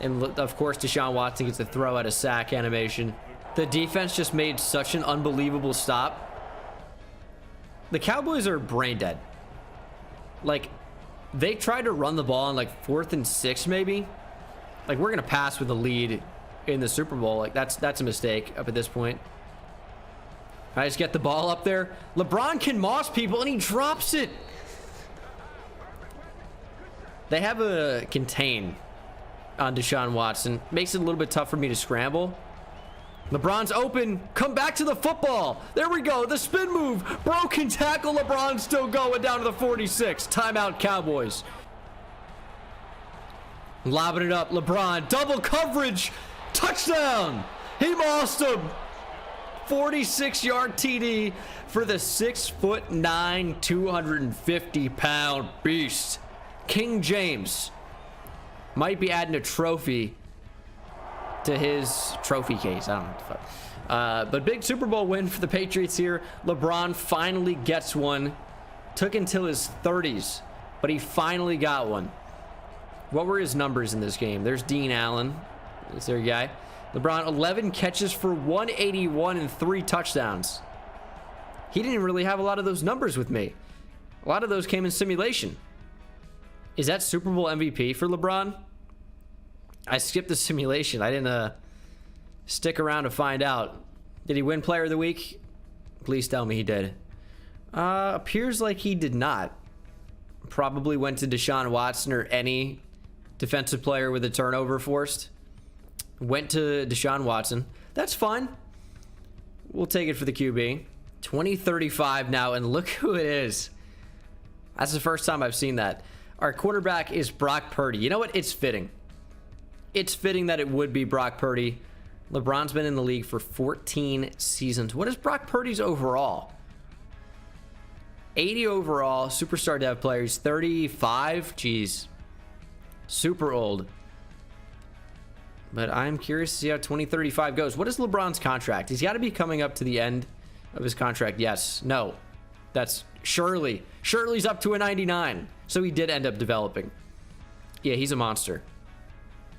And of course, Deshaun Watson gets the throw at a sack animation. The defense just made such an unbelievable stop. The Cowboys are brain dead. Like, they tried to run the ball on like 4th and 6 maybe. Like, we're going to pass with a lead in the Super Bowl. Like, that's a mistake up at this point. I just get the ball up there. LeBron can moss people, and he drops it. They have a contain on Deshaun Watson. Makes it a little bit tough for me to scramble. LeBron's open. Come back to the football. There we go. The spin move. Broken tackle. LeBron still going down to the 46. Timeout, Cowboys. Lobbing it up. LeBron. Double coverage. Touchdown. He mossed him. 46-yard TD for the 6'9", 250-pound beast. King James might be adding a trophy to his trophy case. I don't know what the fuck. But big Super Bowl win for the Patriots here. LeBron finally gets one. Took until his 30s, but he finally got one. What were his numbers in this game? There's Dean Allen. Is there a guy? LeBron, 11 catches for 181 and 3 touchdowns. He didn't really have a lot of those numbers with me. A lot of those came in simulation. Is that Super Bowl MVP for LeBron? I skipped the simulation. I didn't stick around to find out. Did he win Player of the Week? Please tell me he did. Appears like he did not. Probably went to Deshaun Watson or any defensive player with a turnover forced. Went to Deshaun Watson. That's fine. We'll take it for the QB. 2035 now, and look who it is. That's the first time I've seen that. Our quarterback is Brock Purdy. You know what? It's fitting. It's fitting that it would be Brock Purdy. LeBron's been in the league for 14 seasons. What is Brock Purdy's overall? 80 overall, superstar dev players, 35. Jeez. Super old. But I'm curious to see how 2035 goes. What is LeBron's contract? He's got to be coming up to the end of his contract. Yes. No. That's Shirley. Shirley's up to a 99. So he did end up developing. Yeah, he's a monster.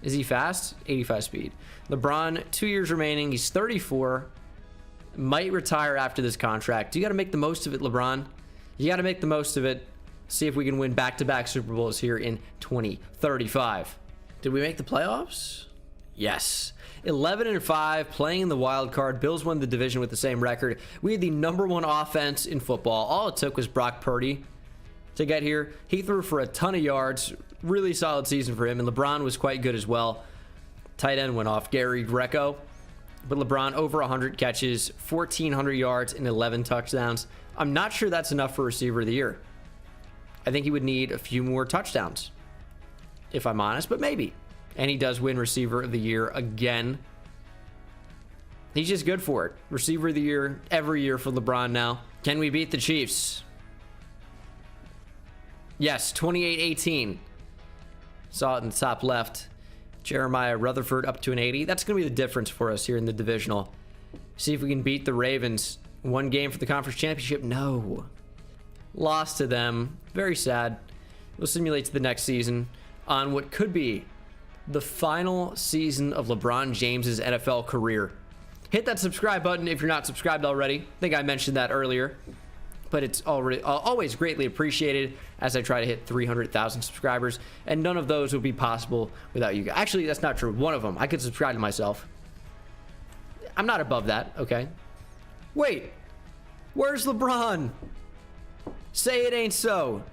Is he fast? 85 speed. LeBron, 2 years remaining. He's 34. Might retire after this contract. You got to make the most of it, LeBron. You got to make the most of it. See if we can win back-to-back Super Bowls here in 2035. Did we make the playoffs? Yes. 11-5, playing in the wild card. Bills won the division with the same record. We had the #1 offense in football. All it took was Brock Purdy to get here. He threw for a ton of yards. Really solid season for him, and LeBron was quite good as well. Tight end went off, Gary Greco. But LeBron, over 100 catches, 1,400 yards, and 11 touchdowns. I'm not sure that's enough for receiver of the year. I think he would need a few more touchdowns, if I'm honest, but maybe. And he does win receiver of the year again. He's just good for it. Receiver of the year every year for LeBron now. Can we beat the Chiefs? Yes, 28-18. Saw it in the top left. Jeremiah Rutherford up to an 80. That's going to be the difference for us here in the divisional. See if we can beat the Ravens. One game for the conference championship. No. Lost to them. Very sad. We'll simulate to the next season on what could be the final season of LeBron James's NFL career. Hit that subscribe button if you're not subscribed already. I think I mentioned that earlier, but it's already always greatly appreciated as I try to hit 300,000 subscribers, and none of those would be possible without you guys. Actually, that's not true. One of them. I could subscribe to myself. I'm not above that, okay? Wait. Where's LeBron? Say it ain't so.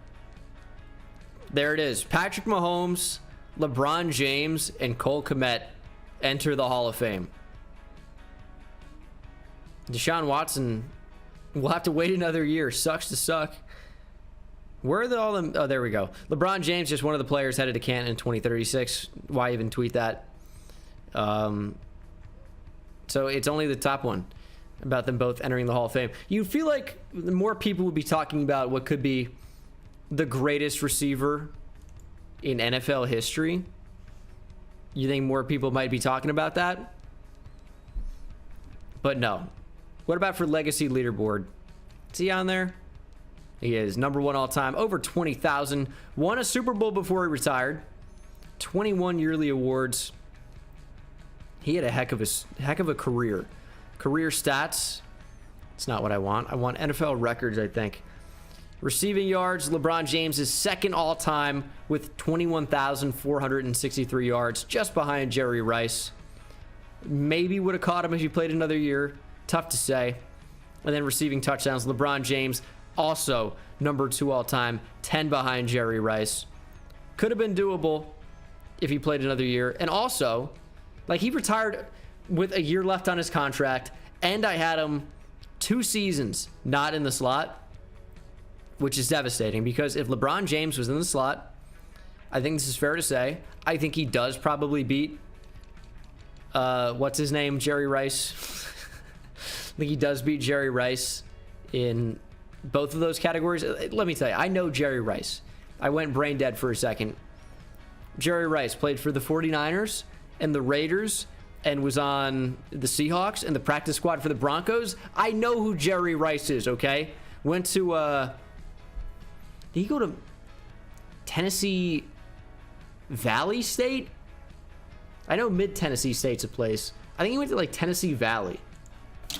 There it is. Patrick Mahomes, LeBron James, and Cole Kmet enter the Hall of Fame. Deshaun Watson will have to wait another year. Sucks to suck. Where are all them? Oh, there we go. LeBron James, just one of the players headed to Canton in 2036. Why even tweet that? So it's only the top one about them both entering the Hall of Fame. You feel like more people would be talking about what could be the greatest receiver in NFL history. You think more people might be talking about that? But no. What about for legacy leaderboard? Is he on there? He is #1 all time, over 20,000. Won a Super Bowl before he retired. 21 yearly awards. He had a heck of a career. Career stats. It's not what I want. I want NFL records, I think. Receiving yards, LeBron James is second all time with 21,463 yards, just behind Jerry Rice. Maybe would have caught him if he played another year. Tough to say. And then receiving touchdowns, LeBron James also #2 all time, 10 behind Jerry Rice. Could have been doable if he played another year. And also, like, he retired with a year left on his contract, and I had him 2 seasons not in the slot, which is devastating, because if LeBron James was in the slot, I think this is fair to say, I think he does probably beat what's his name, Jerry Rice. I think he does beat Jerry Rice in both of those categories. Let me tell you, I know Jerry Rice. I went brain dead for a second. Jerry Rice played for the 49ers and the Raiders and was on the Seahawks and the practice squad for the Broncos. I know who Jerry Rice is, okay? Went to, did he go to Tennessee Valley State? I know Mid-Tennessee State's a place. I think he went to, like, Tennessee Valley.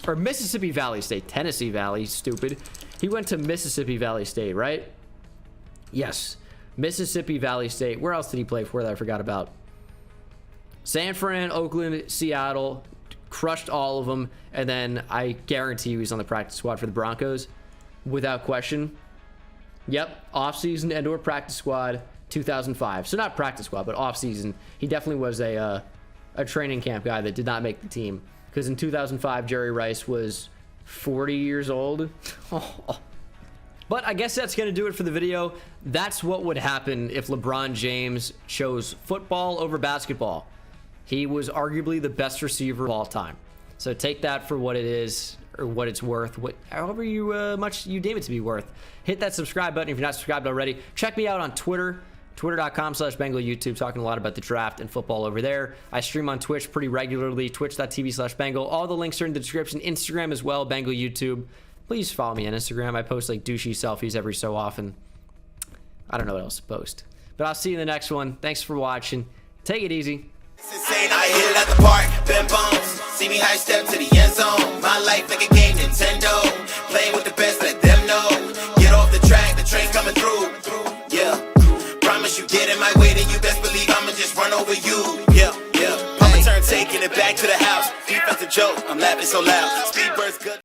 Or Mississippi Valley State. Tennessee Valley, stupid. He went to Mississippi Valley State, right? Yes. Mississippi Valley State. Where else did he play for that I forgot about? San Fran, Oakland, Seattle. Crushed all of them. And then I guarantee he was on the practice squad for the Broncos. Without question. Yep. Offseason and or practice squad 2005. So not practice squad, but offseason. He definitely was a a training camp guy that did not make the team. Because in 2005, Jerry Rice was 40 years old. But I guess that's going to do it for the video. That's what would happen if LeBron James chose football over basketball. He was arguably the best receiver of all time. So take that for what it is, or what it's worth, however much you deem it to be worth. Hit that subscribe button if you're not subscribed already. Check me out on Twitter, twitter.com/Bengal YouTube, talking a lot about the draft and football over there. I stream on Twitch pretty regularly, twitch.tv/Bengal. All the links are in the description. Instagram as well, Bengal YouTube. Please follow me on Instagram. I post like douchey selfies every so often. I don't know what else to post. But I'll see you in the next one. Thanks for watching. Take it easy. It's insane, I hit it at the park, bend bones. See me high step to the end zone. My life like a game, Nintendo. Playing with the best, let them know. Get off the track, the train coming through. Yeah, promise you get in my way, then you best believe I'ma just run over you. Yeah, yeah. I'ma turn taking it back to the house. Defensive joke, I'm laughing so loud. Speed burst good.